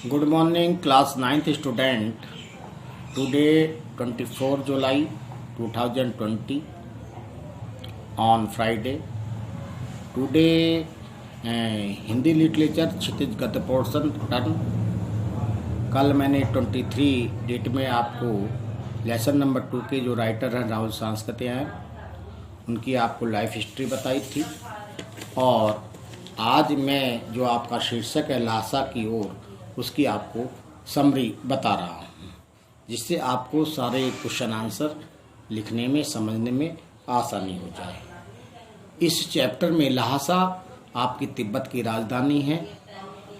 Good morning, class 9th student. Today, 24 July 2020, on Friday. Today, Hindi literature Kshitij गद्य portion turn. कल मैंने 23 date में आपको लेसन नंबर 2 के जो राइटर हैं राहुल सांस्कृतिक हैं उनकी आपको लाइफ हिस्ट्री बताई थी, और आज मैं जो आपका शीर्षक है लहासा की ओर उसकी आपको समरी बता रहा हूँ, जिससे आपको सारे क्वेश्चन आंसर लिखने में समझने में आसानी हो जाए। इस चैप्टर में लहासा आपकी तिब्बत की राजधानी है।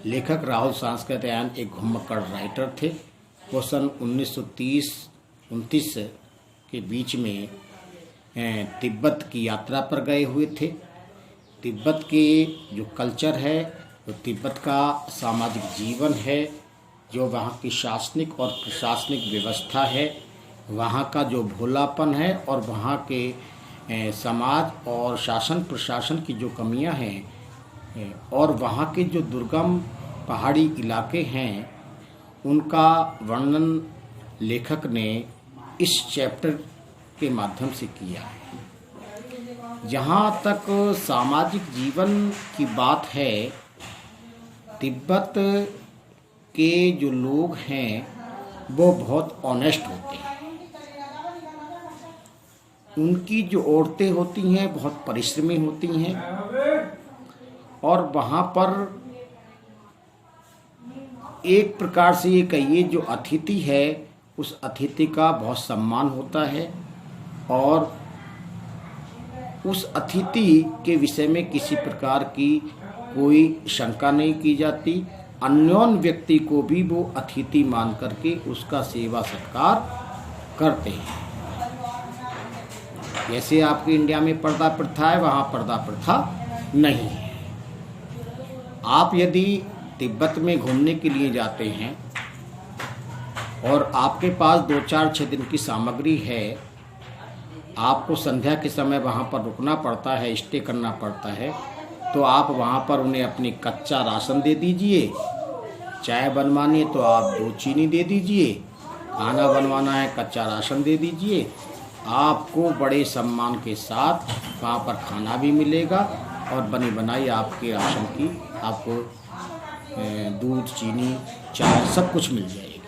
लेखक राहुल सांस्कृतिक एक घुमक्कड़ राइटर थे। वो सन 1930-29 के बीच में तिब्बत की यात्रा पर गए हुए थे। तिब्बत के जो कल्चर है, जो तिब्बत का सामाजिक जीवन है, जो वहाँ की शासनिक और प्रशासनिक व्यवस्था है, वहाँ का जो भोलापन है और वहाँ के समाज और शासन प्रशासन की जो कमियाँ हैं और वहाँ के जो दुर्गम पहाड़ी इलाके हैं, उनका वर्णन लेखक ने इस चैप्टर के माध्यम से किया है। जहाँ तक सामाजिक जीवन की बात है, तिब्बत के जो लोग हैं वो बहुत ऑनेस्ट होते हैं। उनकी जो औरतें होती हैं बहुत परिश्रमी होती हैं, और वहाँ पर एक प्रकार से ये कहिए जो अतिथि है उस अतिथि का बहुत सम्मान होता है, और उस अतिथि के विषय में किसी प्रकार की कोई शंका नहीं की जाती। अन्योन व्यक्ति को भी वो अतिथि मान करके उसका सेवा सत्कार करते हैं। जैसे आपके इंडिया में पर्दा प्रथा है, वहाँ पर्दा प्रथा नहीं है। आप यदि तिब्बत में घूमने के लिए जाते हैं और आपके पास 2-4-6 दिन की सामग्री है, आपको संध्या के समय वहाँ पर रुकना पड़ता है, स्टे करना पड़ता है, तो आप वहाँ पर उन्हें अपनी कच्चा राशन दे दीजिए। चाय बनवानी है तो आप 2 चीनी दे दीजिए, खाना बनवाना है कच्चा राशन दे दीजिए। आपको बड़े सम्मान के साथ वहाँ पर खाना भी मिलेगा और बनी बनाई आपके राशन की आपको दूध, चीनी, चाय सब कुछ मिल जाएगी।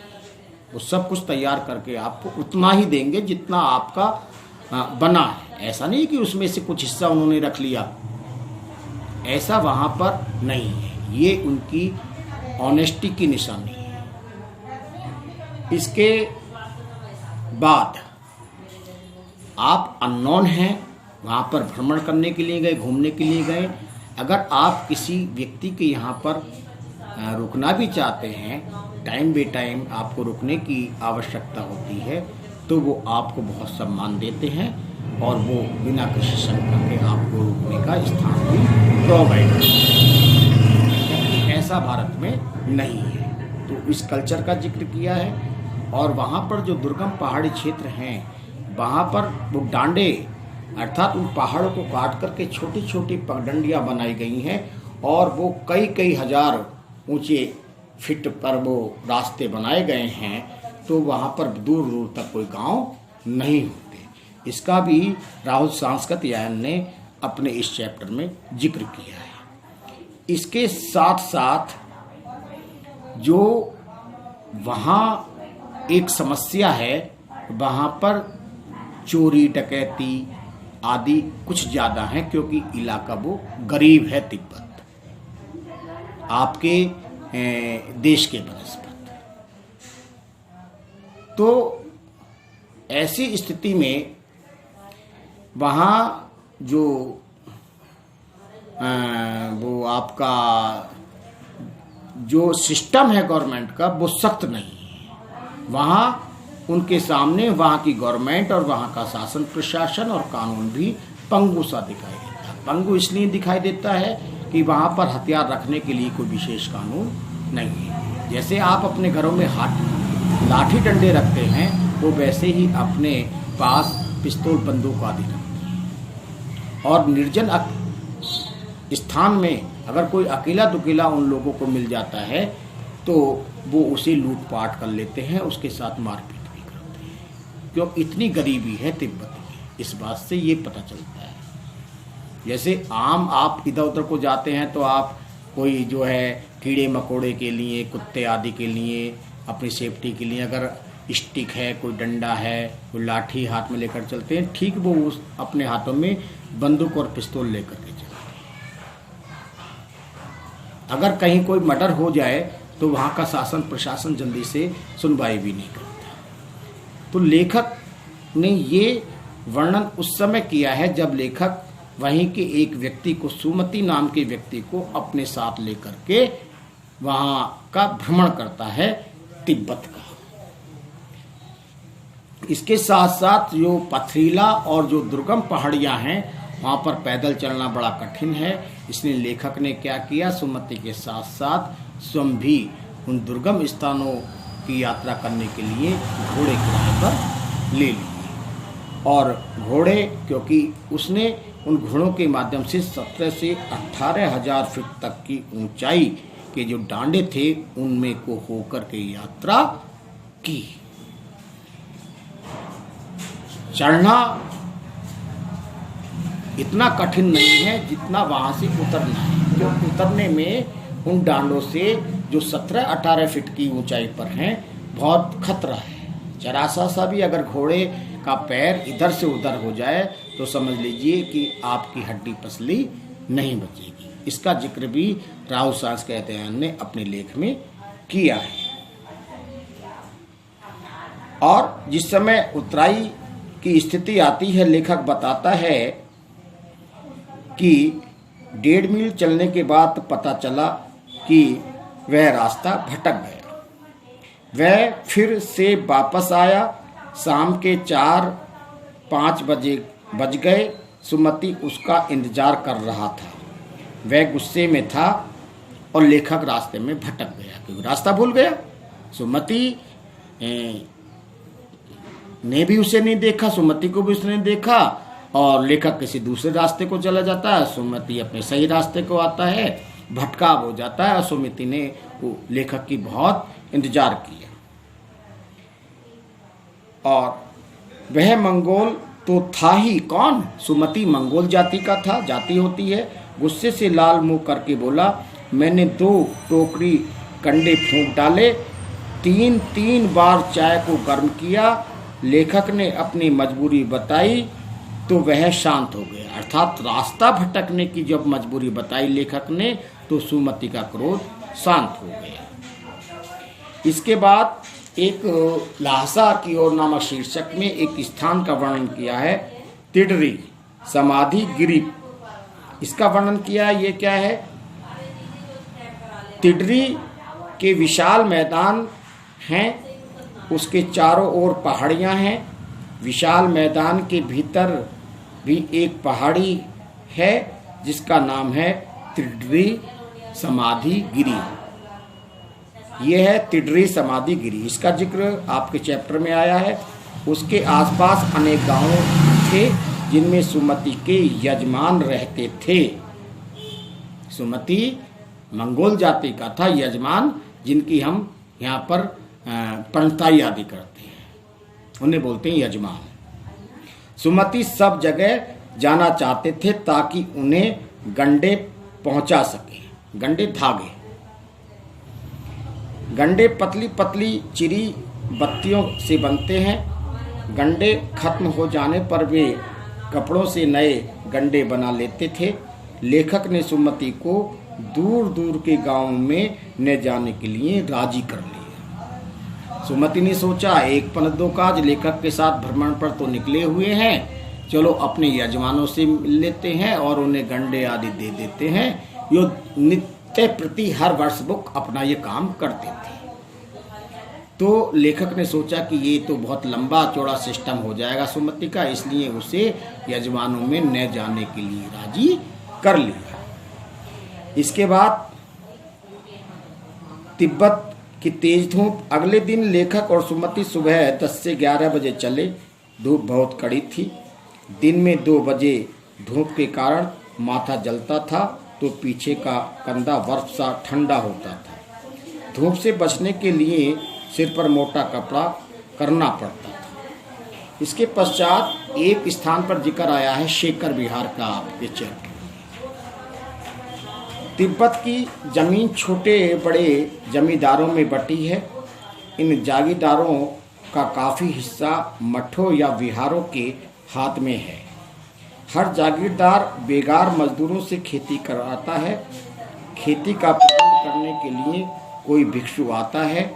वो सब कुछ तैयार करके आपको उतना ही देंगे जितना आपका बना है। ऐसा नहीं कि उसमें से कुछ हिस्सा उन्होंने रख लिया, ऐसा वहाँ पर नहीं है। ये उनकी ऑनेस्टी की निशानी है। इसके बाद आप अननोन हैं, वहाँ पर भ्रमण करने के लिए गए, घूमने के लिए गए। अगर आप किसी व्यक्ति के यहाँ पर रुकना भी चाहते हैं, टाइम बे टाइम आपको रुकने की आवश्यकता होती है, तो वो आपको बहुत सम्मान देते हैं और वो बिना किसी शंका के आपको रुकने का स्थान भी प्रोवाइड करते हैं। ऐसा भारत में नहीं है। तो इस कल्चर का जिक्र किया है। और वहाँ पर जो दुर्गम पहाड़ी क्षेत्र हैं, वहाँ पर वो डांडे अर्थात उन पहाड़ों को काट करके छोटी छोटी पगडंडियाँ बनाई गई हैं, और वो कई हजार ऊंचे फीट पर वो रास्ते बनाए गए हैं। तो वहाँ पर दूर दूर तक कोई गांव नहीं होते। इसका भी राहुल सांस्कृतिक ने अपने इस चैप्टर में जिक्र किया है। इसके साथ साथ जो वहाँ एक समस्या है, वहाँ पर चोरी डकैती आदि कुछ ज़्यादा है, क्योंकि इलाका वो गरीब है तिब्बत, आपके देश के बनस्पत। तो ऐसी स्थिति में वहाँ जो वो आपका जो सिस्टम है गवर्नमेंट का, वो सख्त नहीं है। वहाँ उनके सामने वहाँ की गवर्नमेंट और वहाँ का शासन प्रशासन और कानून भी पंगु सा दिखाई देता है। पंगु इसलिए दिखाई देता है कि वहाँ पर हथियार रखने के लिए कोई विशेष कानून नहीं है। जैसे आप अपने घरों में लाठी डंडे रखते हैं, वो वैसे ही अपने पास पिस्तौल बंदूक आदि रखते हैं। और निर्जन स्थान में अगर कोई अकेला दुकेला उन लोगों को मिल जाता है तो वो उसे लूटपाट कर लेते हैं, उसके साथ मारपीट भी करते हैं। क्यों? इतनी गरीबी है तिब्बत में। इस बात से ये पता चलता है। जैसे आम आप इधर उधर को जाते हैं तो आप कोई जो है कीड़े मकोड़े के लिए, कुत्ते आदि के लिए, अपनी सेफ्टी के लिए अगर स्टिक है, कोई डंडा है, कोई लाठी हाथ में लेकर चलते हैं, ठीक वो उस अपने हाथों में बंदूक और पिस्तौल लेकर के चलते हैं। अगर कहीं कोई मर्डर हो जाए तो वहाँ का शासन प्रशासन जल्दी से सुनवाई भी नहीं करता। तो लेखक ने ये वर्णन उस समय किया है जब लेखक वहीं के एक व्यक्ति को, सुमति नाम के व्यक्ति को अपने साथ लेकर के वहाँ का भ्रमण करता है तिब्बत का। इसके साथ साथ जो पथरीला और जो दुर्गम पहाड़ियाँ हैं वहाँ पर पैदल चलना बड़ा कठिन है। इसलिए लेखक ने क्या किया, सुमति के साथ साथ स्वयं भी उन दुर्गम स्थानों की यात्रा करने के लिए घोड़े किराए पर ले लिए। और घोड़े, क्योंकि उसने उन घोड़ों के माध्यम से 17 से 18,000 फीट तक की ऊंचाई के जो डांडे थे उनमें को होकर के यात्रा की। चढ़ना इतना कठिन नहीं है जितना वहां से उतरना है। क्योंकि उतरने में उन डांडों से जो 17-18 फीट की ऊंचाई पर हैं बहुत खतरा है। जरा सा भी अगर घोड़े का पैर इधर से उधर हो जाए तो समझ लीजिए कि आपकी हड्डी पसली नहीं बचेगी। इसका जिक्र भी राहुल सांस्कृतिक ने अपने लेख में किया है। और जिस समय उतराई की स्थिति आती है, लेखक बताता है कि 1.5 मील चलने के बाद पता चला कि वह रास्ता भटक गया। वह फिर से वापस आया। शाम के 4-5 बज गए। सुमति उसका इंतजार कर रहा था। वह गुस्से में था और लेखक रास्ते में भटक गया क्योंकि रास्ता भूल गया। सुमति ने भी उसे नहीं देखा, सुमति को भी उसने देखा, और लेखक किसी दूसरे रास्ते को चला जाता है, सुमति अपने सही रास्ते को आता है, भटकाव हो जाता है। और सुमति ने लेखक की बहुत इंतजार किया। और वह मंगोल तो था ही कौन, सुमति मंगोल जाति का था, जाति होती है। गुस्से से लाल मुंह करके बोला, मैंने 2 टोकरी कंडे फूंक डाले, 3 बार चाय को गर्म किया। लेखक ने अपनी मजबूरी बताई तो वह शांत हो गया। अर्थात रास्ता भटकने की जब मजबूरी बताई लेखक ने तो सुमति का क्रोध शांत हो गया। इसके बाद एक ल्हासा की ओर नामक शीर्षक में एक स्थान का वर्णन किया है, तिडरी समाधि गिरी। इसका वर्णन किया है। ये क्या है? तिडरी के विशाल मैदान हैं, उसके चारों ओर पहाड़ियां हैं। विशाल मैदान के भीतर भी एक पहाड़ी है जिसका नाम है तिडरी समाधि गिरी। यह है तिडरी समाधि गिरी। इसका जिक्र आपके चैप्टर में आया है। उसके आसपास अनेक गांव थे जिनमें सुमति के यजमान रहते थे। सुमति मंगोल जाति का था, यजमान जिनकी हम यहाँ पर प्रणताई आदि करते हैं उन्हें बोलते हैं यजमान। सुमति सब जगह जाना चाहते थे ताकि उन्हें गंडे पहुंचा सके। गंडे धागे, गंडे पतली पतली चिरी बत्तियों से बनते हैं। गंडे खत्म हो जाने पर वे कपड़ों से नए गंडे बना लेते थे। लेखक ने सुमति को दूर दूर के गांवों में न जाने के लिए राजी कर लिया। सुमति ने सोचा, एक पन दो काज, लेखक के साथ भ्रमण पर तो निकले हुए हैं, चलो अपने यजमानों से मिल लेते हैं और उन्हें गंडे आदि दे देते हैं। यो नित्य प्रति हर वर्ष बुक अपना ये काम करते थे। तो लेखक ने सोचा कि ये तो बहुत लंबा चौड़ा सिस्टम हो जाएगा सुमति का, इसलिए उसे यजमानों में न जाने के लिए राजी कर लिया। इसके बाद तिब्बत की तेज धूप। अगले दिन लेखक और सुमति सुबह 10 से 11 बजे चले। धूप बहुत कड़ी थी। दिन में 2 बजे धूप के कारण माथा जलता था तो पीछे का कंधा बर्फ सा ठंडा होता था। धूप से बचने के लिए सिर पर मोटा कपड़ा करना पड़ता था। इसके पश्चात एक स्थान पर जिक्र आया है शेखर विहार का। आपके चैप्टर तिब्बत की जमीन छोटे बड़े जमींदारों में बटी है। इन जागीरदारों का काफ़ी हिस्सा मठों या विहारों के हाथ में है। हर जागीरदार बेगार मजदूरों से खेती कराता है। खेती का प्रबंध करने के लिए कोई भिक्षु आता है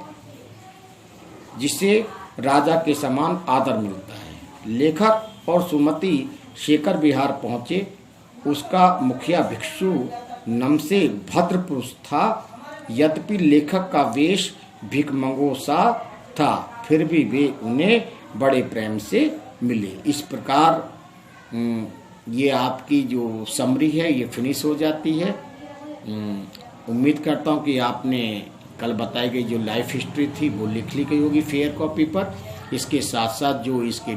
जिसे राजा के समान आदर मिलता है। लेखक और सुमति शेखर विहार पहुँचे। उसका मुखिया भिक्षु नमसे भद्र पुरुष था। यद्यपि लेखक का वेश भिखमंगों सा था, फिर भी वे उन्हें बड़े प्रेम से मिले। इस प्रकार ये आपकी जो समरी है ये फिनिश हो जाती है। उम्मीद करता हूँ कि आपने कल बताई गई जो लाइफ हिस्ट्री थी वो लिख ली गई होगी फेयर कॉपी पर। इसके साथ साथ जो इसके